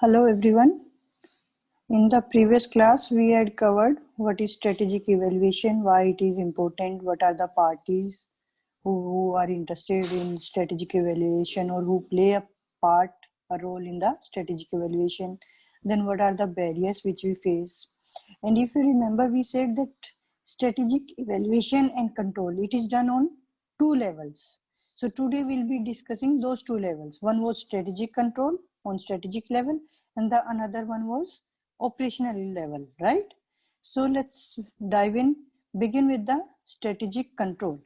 Hello everyone. In the previous class, we had covered what is strategic evaluation, why it is important, what are the parties who are interested in strategic evaluation or who play a role in the strategic evaluation, then what are the barriers which we face. And if you remember, we said that strategic evaluation and control, it is done on two levels. So today we'll be discussing those two levels. One was strategic control on strategic level, and the another one was operational level, right? So let's dive in, begin with the strategic control.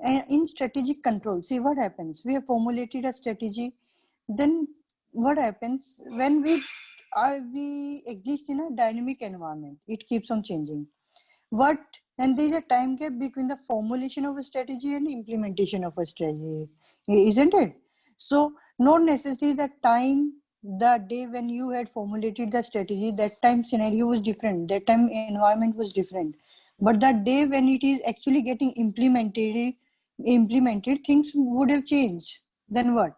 And in strategic control, see what happens. We have formulated a strategy. Then what happens when we exist in a dynamic environment? It keeps on changing. What and there is a time gap between the formulation of a strategy and implementation of a strategy, isn't it? So not necessarily the time, the day when you had formulated the strategy, that time scenario was different, that time environment was different, but that day when it is actually getting implemented, things would have changed. Then what?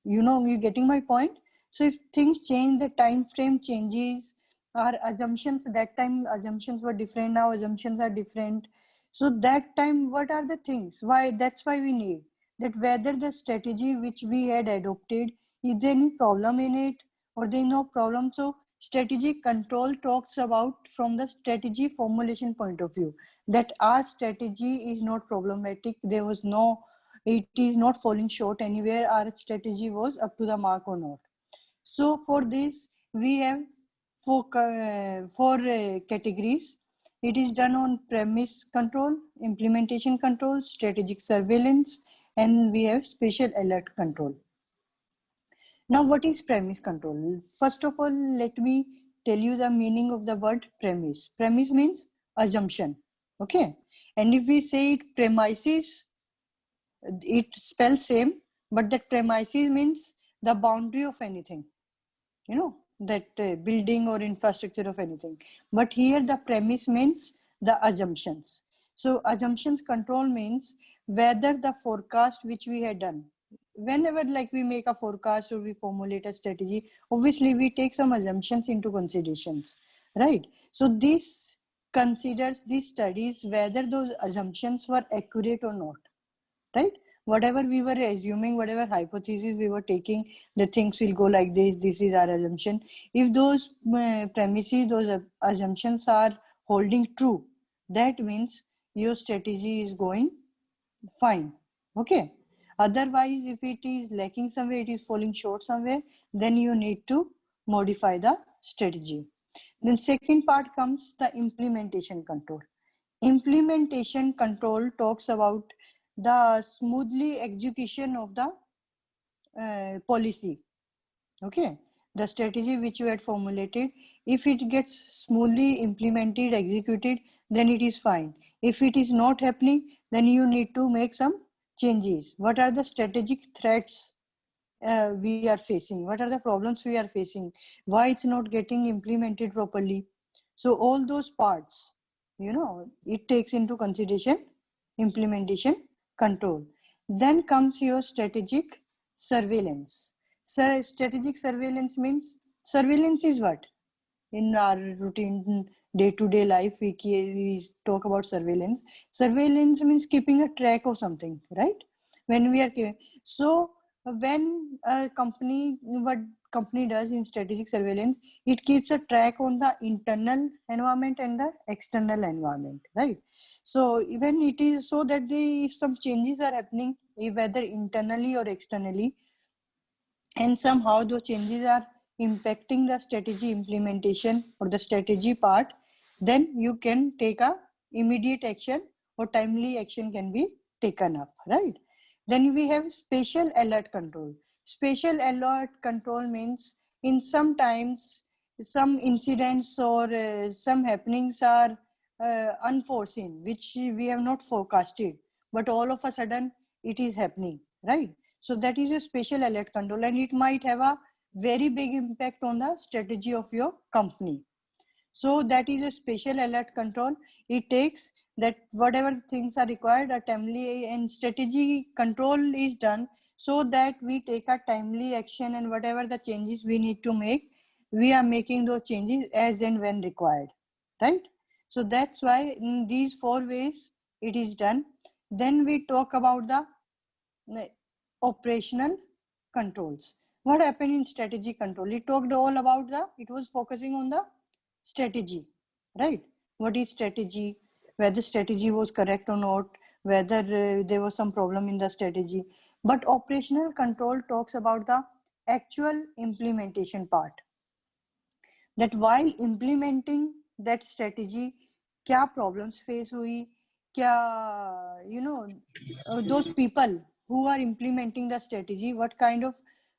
You're getting my point. So if things change, the time frame changes. Our assumptions, that time assumptions were different, now assumptions are different. So that time, what are the things? Why? That's why we need that, whether the strategy which we had adopted, is there any problem in it or there is no problem. So strategic control talks about from the strategy formulation point of view, that our strategy is not problematic, there was no, it is not falling short anywhere, our strategy was up to the mark or not. So for this we have four categories. It is done on premise control, implementation control, strategic surveillance, and we have special alert control. Now what is premise control? First of all, let me tell you the meaning of the word premise. Premise means assumption, okay? And if we say it premises, it spells same, but that premises means the boundary of anything, that building or infrastructure of anything. But here the premise means the assumptions. So assumptions control means whether the forecast which we had done, whenever like we make a forecast or we formulate a strategy, obviously we take some assumptions into considerations, right? So this considers, this studies whether those assumptions were accurate or not, right? Whatever we were assuming, whatever hypothesis we were taking, the things will go like this is our assumption. If those premises, those assumptions are holding true, that means your strategy is going fine, okay? Otherwise, if it is lacking somewhere, it is falling short somewhere, then you need to modify the strategy. Then second part comes the implementation control. Implementation control talks about the smoothly execution of the policy, okay? The strategy which you had formulated, if it gets smoothly implemented, executed, then it is fine. If it is not happening, then you need to make some changes. What are the strategic threats we are facing? What are the problems we are facing? Why it's not getting implemented properly? So all those parts, it takes into consideration implementation control. Then comes your strategic surveillance. Strategic surveillance means, surveillance is what? In our routine day-to-day life, we talk about surveillance. Surveillance means keeping a track of something, right? When we are so when a company, what company does in strategic surveillance, it keeps a track on the internal environment and the external environment, right? So even it is so that if some changes are happening, whether internally or externally, and somehow those changes are impacting the strategy implementation or the strategy part, then you can take a immediate action or timely action can be taken up, right? Then we have special alert control. Special alert control means in sometimes some incidents or some happenings are unforeseen, which we have not forecasted, but all of a sudden it is happening, right? So that is a special alert control, and it might have a very big impact on the strategy of your company. So that is a special alert control. It takes that whatever things are required are timely and strategy control is done so that we take a timely action, and whatever the changes we need to make, we are making those changes as and when required, right? So that's why in these 4 ways it is done. Then we talk about the operational controls. What happened in strategy control? It talked all about it was focusing on the strategy, right? What is strategy, whether strategy was correct or not, whether there was some problem in the strategy. But operational control talks about the actual implementation part, that while implementing that strategy, kya problems face hui, kya those people who are implementing the strategy, what kind of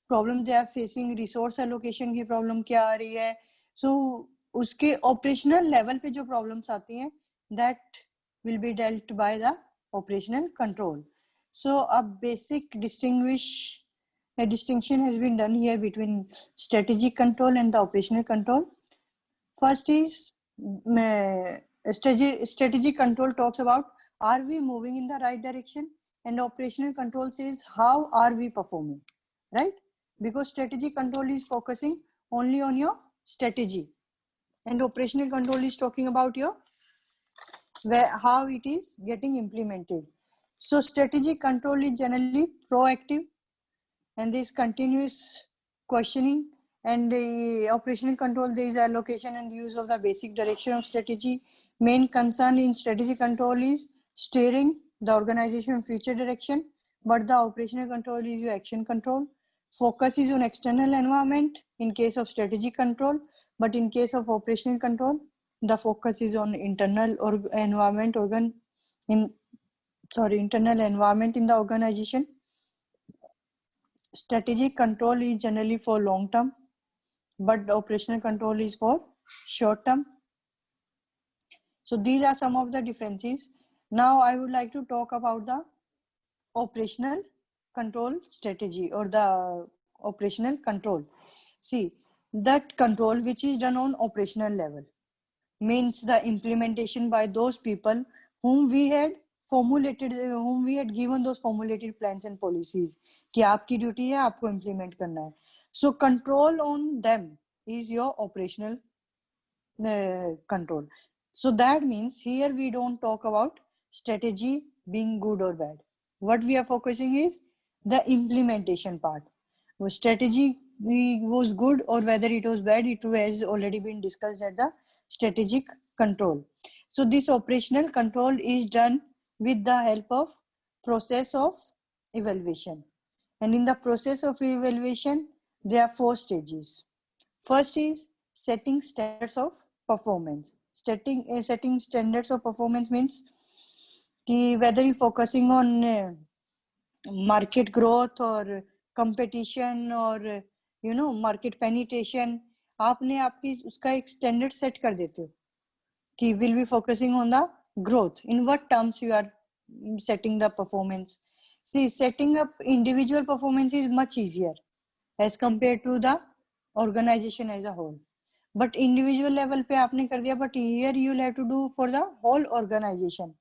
problems they are facing, resource allocation की problem क्या आ रही है. So उसके operational level पे जो problems आती हैं, that will be dealt by the operational control. So a basic distinction has been done here between strategic control and the operational control. First is strategic control talks about, are we moving in the right direction, and operational control says, how are we performing, right? Because strategic control is focusing only on your strategy, and operational control is talking about your how it is getting implemented. So strategic control is generally proactive, and this continuous questioning, and the operational control, there is allocation and use of the basic direction of strategy. Main concern in strategy control is steering the organization future direction, but the operational control is your action control. Focus is on external environment in case of strategy control, but in case of operational control, the focus is on internal environment internal environment in the organization. Strategic control is generally for long term, but the operational control is for short term. So these are some of the differences. Now I would like to talk about the operational control strategy, or the operational control. See, that control which is done on operational level means the implementation by those people whom we had given those formulated plans and policies कि आपकी duty है, आपको implement करना है. So control on them is your operational control. So that means here we don't talk about strategy being good or bad. What we are focusing is the implementation part. Strategy was good or whether it was bad, it has already been discussed at the strategic control. So this operational control is done with the help of process of evaluation. And in the process of evaluation, there are 4 stages. First is setting standards of performance. Setting standards of performance means whether you're focusing on market growth or competition or market penetration, आपने आपकी उसका एक standard set कर देते हो कि will be focusing on the growth. In what terms you are setting the performance? See, setting up individual performance is much easier as compared to the organization as a whole. But individual level पे आपने कर दिया, but here you will have to do for the whole organization.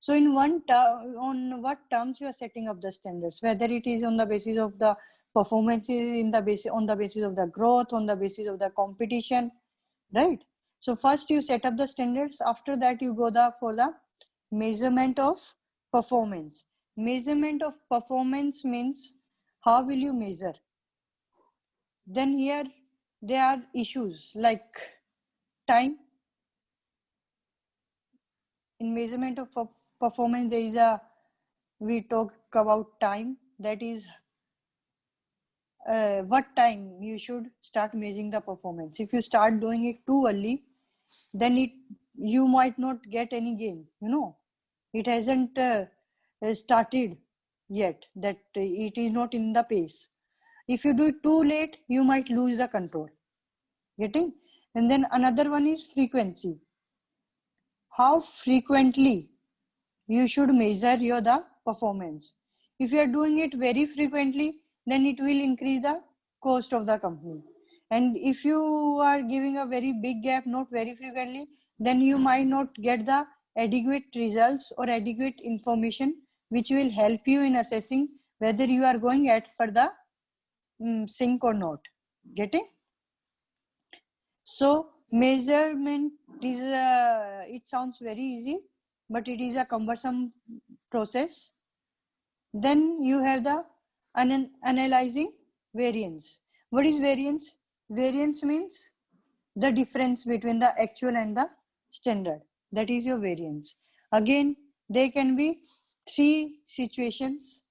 So in on what terms you are setting up the standards, whether it is on the basis of the performances, on the basis of the growth, on the basis of the competition, right? So first you set up the standards. After that you go for the measurement of performance. Measurement of performance means how will you measure? Then here there are issues like time. In measurement of performance, there is we talk about time, that is what time you should start measuring the performance. If you start doing it too early, then you might not get any gain. It hasn't started yet, that it is not in the pace. If you do it too late, you might lose the control. Getting? And then another one is frequency. How frequently you should measure the performance. If you are doing it very frequently, then it will increase the cost of the company. And if you are giving a very big gap, not very frequently, then you might not get the adequate results or adequate information which will help you in assessing whether you are going at per the sync or not. Getting? So measurement is it sounds very easy, but it is a cumbersome process. Then you have the analyzing variance. What is variance? Variance means the difference between the actual and the standard. That is your variance. Again, there can be three situations.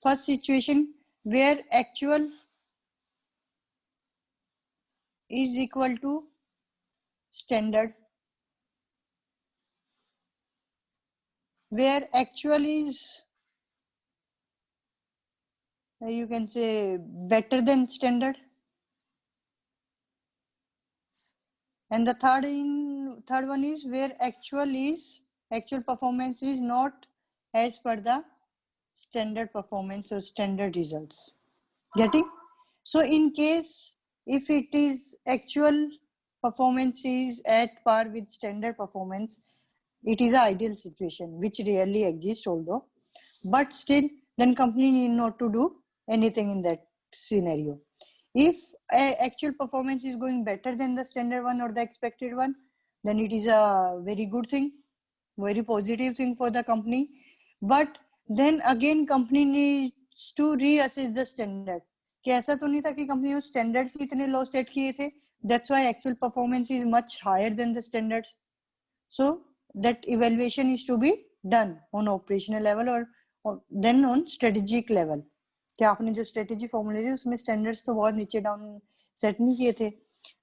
First situation where actual is equal to standard, where actual is you can say better than standard, and the third one is where actual performance is not as per the standard performance or standard results. Getting? So in case if it is actual performance is at par with standard performance, it is an ideal situation which rarely exists, although, but still then company need not to do anything in that scenario. If actual performance is going better than the standard one or the expected one, then it is a very good thing, very positive thing for the company. But then again company needs to reassess the standard. कि ऐसा तो नहीं था कि company ने standards ही इतने लो set किए थे, that's why actual performance is much higher than the standards. So that evaluation is to be done on operational level or then on strategic level. कि आपने जो strategy formula थी उसमें standards तो बहुत नीचे down set नहीं किए थे.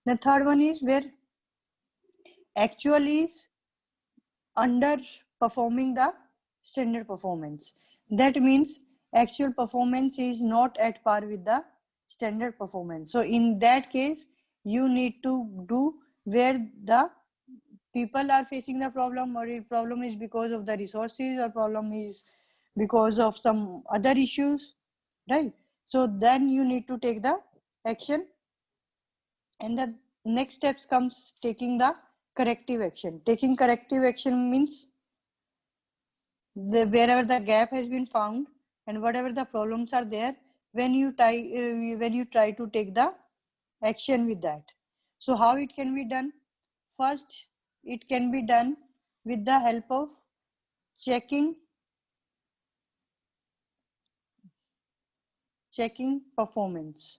The third one is where actual is underperforming the standard performance. That means actual performance is not at par with the standard performance. So in that case, you need to do where the people are facing the problem, or the problem is because of the resources, or problem is because of some other issues, right? So then you need to take the action, and the next steps comes taking the corrective action. Taking corrective action means wherever the gap has been found and whatever the problems are there, when you try to take the action with that. So how it can be done? First, it can be done with the help of checking performance.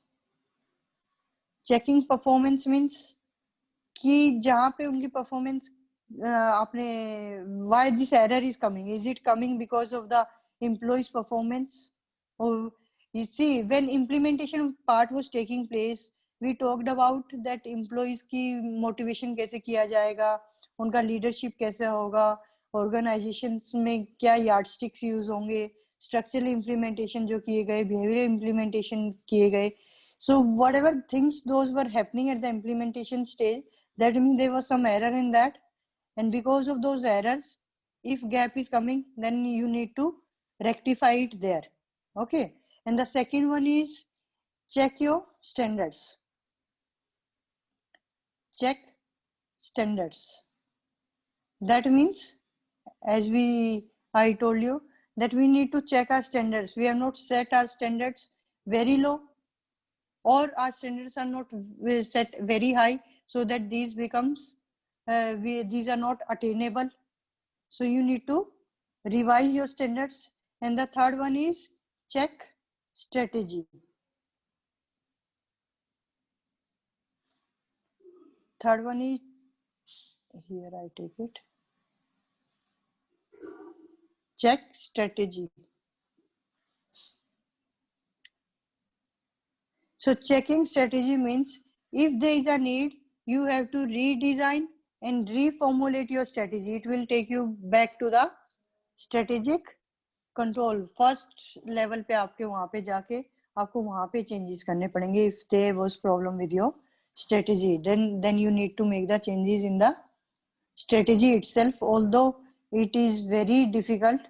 Checking performance means कि जहाँ पे उनकी performance आपने why this error is coming? Is it coming because of the employees' performance? Or you see, when implementation part was taking place, we talked about that employees की motivation कैसे किया जाएगा, उनका leadership कैसे होगा, organizations में क्या yardsticks use होंगे, structural implementation जो किए गए, behavioral implementation किए गए. So whatever things those were happening at the implementation stage, that means there was some error in that, and because of those errors, if gap is coming, then you need to rectify it there. Okay. And the second one is check your standards. Check standards. That means, as I told you, that we need to check our standards. We have not set our standards very low, or our standards are not set very high, so that these becomes these are not attainable. So you need to revise your standards. And the third one is check strategy. Third one is here, I take it, check strategy. So checking strategy means if there is a need, you have to redesign and reformulate your strategy. It will take you back to the strategic control. First level पे आपके वहाँ पे जाके आपको वहाँ पे changes करने पड़ेंगे. If there was problem with your strategy, then you need to make the changes in the strategy itself. Although it is very difficult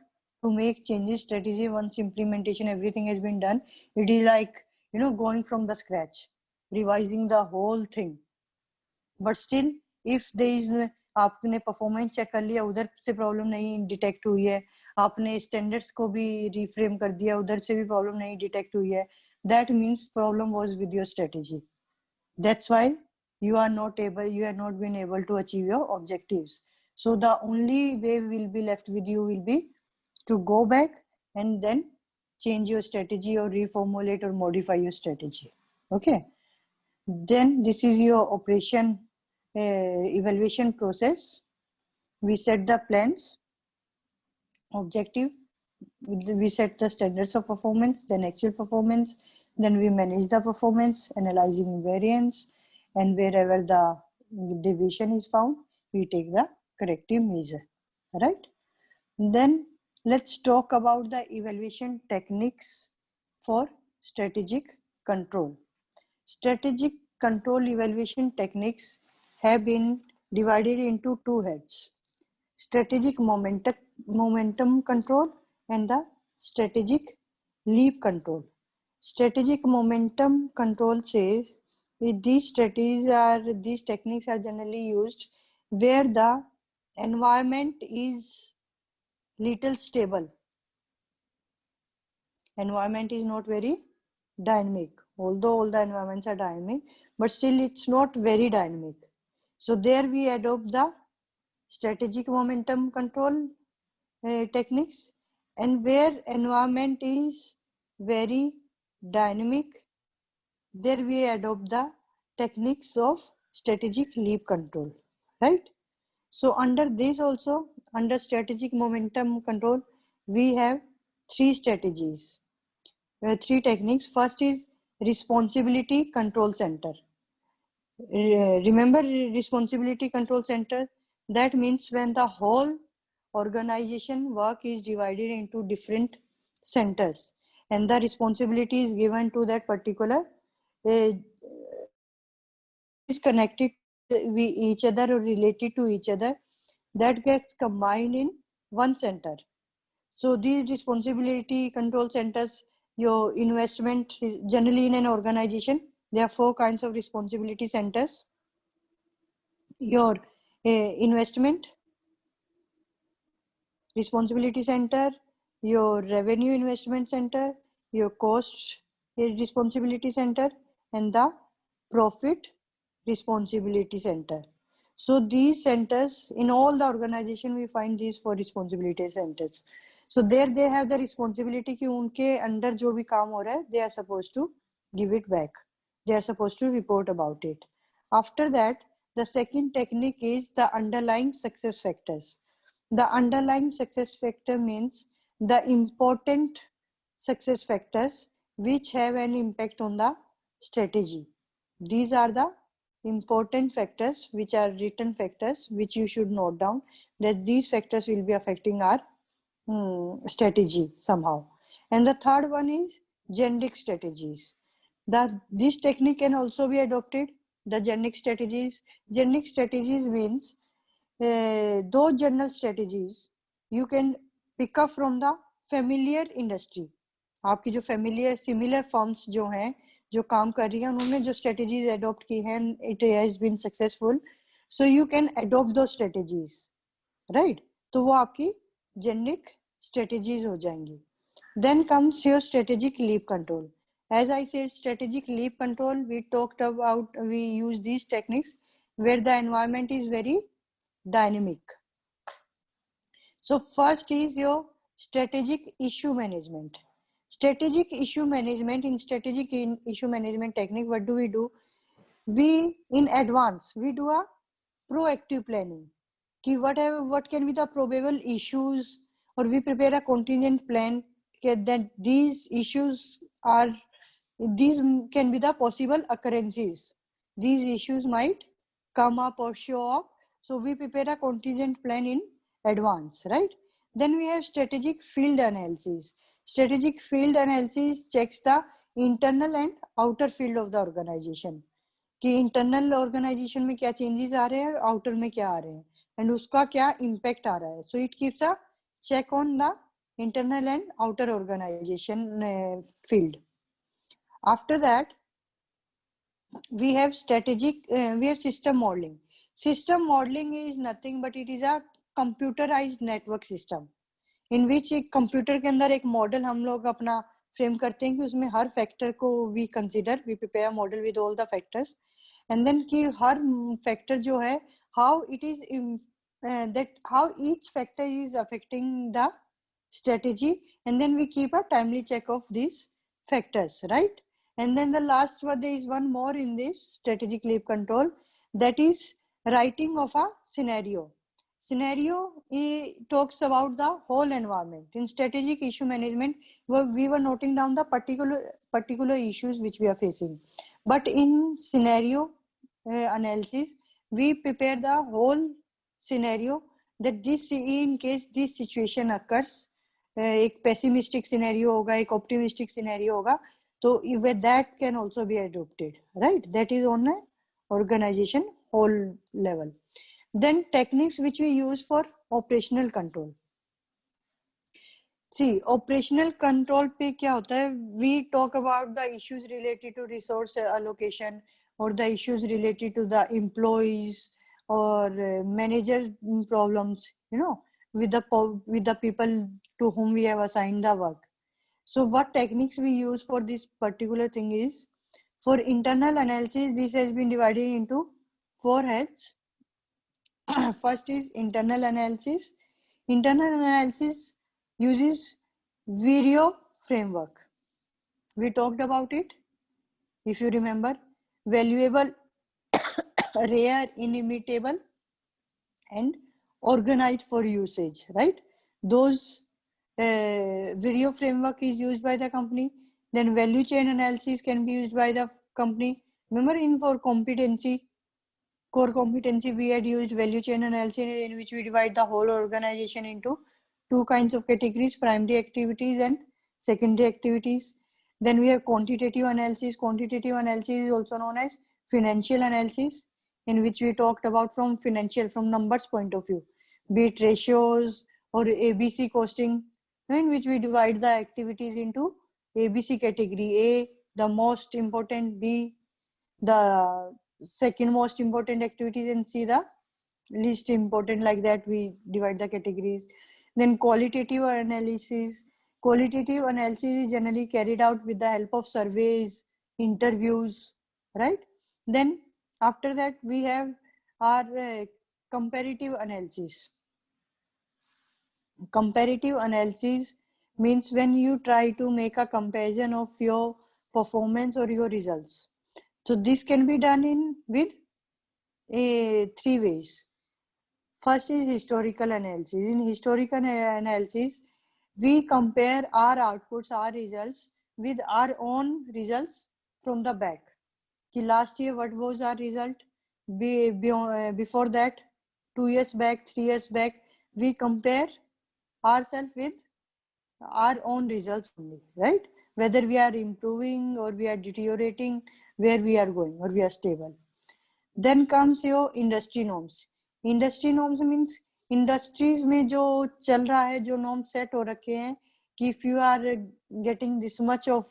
to make changes strategy once implementation everything has been done, it is like going from the scratch, revising the whole thing. But still, if there is आपने performance check कर लिया, उधर से problem नहीं detect हुई है, आपने standards को भी रिफ्रेम कर दिया, उधर से भी प्रॉब्लम नहीं डिटेक्ट हुई है, that means problem was with your strategy. That's why you are not been able to achieve your objectives. So the only way will be left with you will be to go back and then change your strategy or reformulate or modify your strategy. Okay, then this is your operation evaluation process. We set the plans, objective, we set the standards of performance, then actual performance, then we manage the performance, analyzing variance, and wherever the deviation is found, we take the corrective measure, right? Then let's talk about the evaluation techniques for strategic control. Strategic control evaluation techniques have been divided into two heads: strategic momentum control and the strategic leap control. Strategic momentum control says these techniques are generally used where the environment is little stable. Environment is not very dynamic, although all the environments are dynamic, but still it's not very dynamic. So there we adopt the strategic momentum control techniques, and where environment is very dynamic, there we adopt the techniques of strategic leap control, right? So under this also, under strategic momentum control, we have three strategies, three techniques. First is responsibility control center. Remember responsibility control center? That means when the whole organization work is divided into different centers and the responsibility is given to that particular is connected with each other or related to each other, that gets combined in one center. So these responsibility control centers, your investment, generally in an organization, there are four kinds of responsibility centers: your investment responsibility center, your revenue investment center, your cost responsibility center, and the profit responsibility center. So these centers, in all the organization we find these four responsibility centers. So there they have the responsibility कि उनके under जो भी काम हो रहा है, they are supposed to give it back. They are supposed to report about it. After that, the second technique is the underlying success factors. The underlying success factor means the important success factors which have an impact on the strategy. These are the important factors which are written factors which you should note down, that these factors will be affecting our strategy somehow. And the third one is generic strategies. This technique can also be adopted. The generic strategies means those general strategies you can pick up from the familiar industry. आपकी जो familiar similar firms जो हैं, जो काम कर रही हैं, उन्होंने जो strategies adopt की हैं, it has been successful, so you can adopt those strategies, right? तो वो आपकी generic strategies हो जाएंगी. Then comes your strategic leap control. As I said, strategic leap control, we use these techniques where the environment is very dynamic. So first is your strategic issue management. Strategic issue management, in strategic issue management technique, what do? We in advance, we do a proactive planning. What can be the probable issues, or we prepare a contingent plan that these can be the possible occurrences. These issues might come up or show up. So we prepare a contingent plan in advance, right? Then we have strategic field analysis. Strategic field analysis checks the internal and outer field of the organization. कि internal organisation में क्या changes आ रहे हैं और outer में क्या आ रहे हैं, एंड उसका क्या इम्पैक्ट आ रहा है. So it keeps a check on the internal and outer organization field. After that, we have system modeling. System modeling is nothing but it is a computerized network system in which एक computer के अंदर एक model हम लोग अपना frame करते हैं कि उसमें हर फैक्टर को we consider, we prepare model with all the factors and then कि हर फैक्टर जो है how it is that how each factor is affecting the strategy, and then we keep a timely check of these factors, right? And then the last one, there is one more in this strategic leap control, that is writing of a scenario. Scenario talks about the whole environment. In strategic issue management, we were noting down the particular issues which we are facing, but in scenario analysis we prepare the whole scenario, that this in case this situation occurs, एक pessimistic scenario होगा, एक optimistic scenario होगा, तो that can also be adopted, right? That is on an organization whole level. Then techniques which we use for operational control. See, operational control पे क्या होता है? We talk about the issues related to resource allocation or the issues related to the employees or manager problems, you know, with the people to whom we have assigned the work. So what techniques we use for this particular thing is, for internal analysis, this has been divided into 4 heads. First is internal analysis. Internal analysis uses video framework. We talked about it, if you remember. Valuable, rare, inimitable, and organized for usage, right? Those video framework is used by the company. Then value chain analysis can be used by the company. Remember, in for competency, core competency, we had used value chain analysis, in which we divide the whole organization into 2 kinds of categories: primary activities and secondary activities. Then we have quantitative analysis. Quantitative analysis is also known as financial analysis, in which we talked about from numbers point of view, be it ratios or ABC costing, in which we divide the activities into ABC category: A, the most important; B, the second most important activities; and C, the least important. Like that we divide the categories. Then qualitative analysis. Qualitative analysis is generally carried out with the help of surveys, interviews, right? Then after that we have our comparative analysis. Comparative analysis means when you try to make a comparison of your performance or your results. So this can be done with 3 ways. First is historical analysis. In historical analysis, we compare our outputs, our results with our own results from the back. Ki last year what was our result? Before that, 2 years back, 3 years back, we compare ourselves with our own results only, right? Whether we are improving or we are deteriorating, where we are going, or we are stable. Then comes your industry norms. Industry norms means industries में जो चल रहा है, जो norms set हो रखे हैं कि if you are getting this much of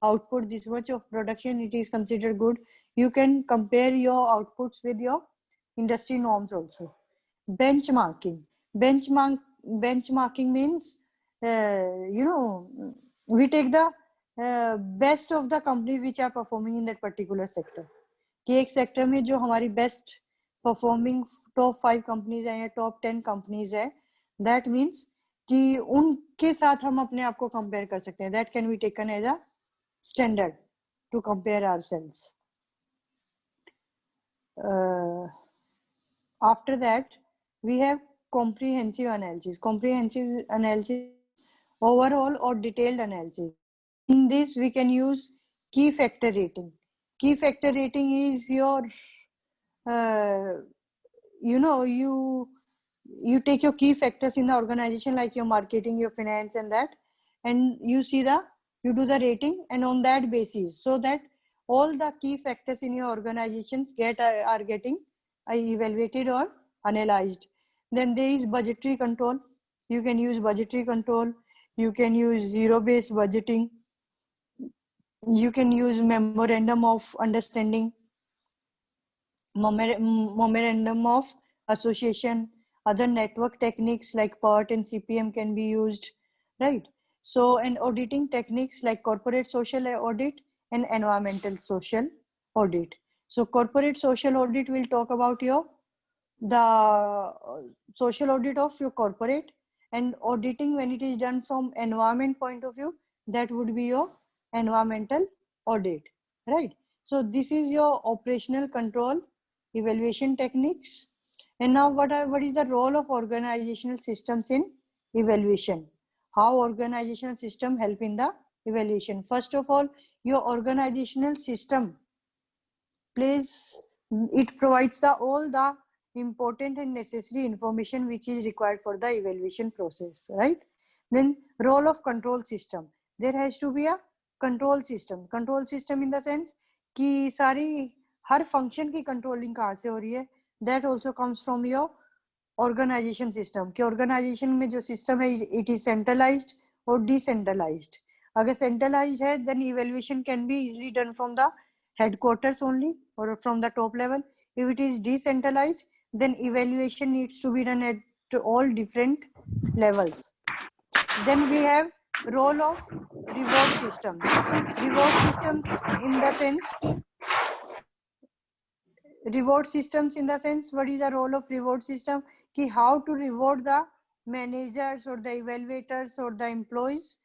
output, this much of production, it is considered good. You can compare your outputs with your industry norms also. Benchmarking. Benchmarking means, you know, we take the best of the companies which are performing in that particular sector. कि एक sector में जो हमारी best performing top 5 companies है या top 10 companies है, that means कि उनके साथ हम अपने आप को कंपेयर कर सकते हैं. That can be taken as a standard to compare ourselves. After that we have comprehensive analysis. Comprehensive analysis, overall or detailed analysis. In this we can use key factor rating. Key factor rating is your you know, you take your key factors in the organization, like your marketing, your finance, and that, and you do the rating, and on that basis, so that all the key factors in your organizations are getting evaluated or analyzed. Then there is budgetary control. You can use budgetary control. You can use zero-based budgeting. You can use memorandum of understanding. memorandum of association, other network techniques like PERT and CPM can be used, right? So, and auditing techniques like corporate social audit and environmental social audit. So, corporate social audit will talk about your social audit of your corporate, and auditing when it is done from environment point of view, that would be your environmental audit, right? So this is your operational control evaluation techniques. And now what is the role of organizational systems in evaluation? How organizational system help in the evaluation? First of all, your organizational system plays, it provides the all the important and necessary information which is required for the evaluation process, right? Then role of control system, there has to be a control system in the sense कि सारी हर function की controlling कहाँ से हो रही है, that also comes from your organization system कि organization में जो system है it is centralized or decentralized. अगर centralized है then evaluation can be easily done from the headquarters only or from the top level. If it is decentralized, then evaluation needs to be done at all different levels. Then we have role of reward systems. Reward systems in the sense, what is the role of reward system? कि how to reward the managers or the evaluators or the employees.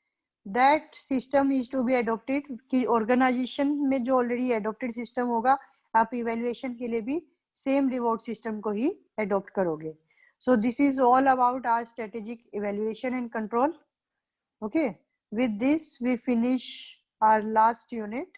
That system is to be adopted कि organization में जो already adopted system होगा, आप evaluation के लिए भी same reward system को ही adopt करोगे. So this is all about our strategic evaluation and control. Okay, with this we finish our last unit.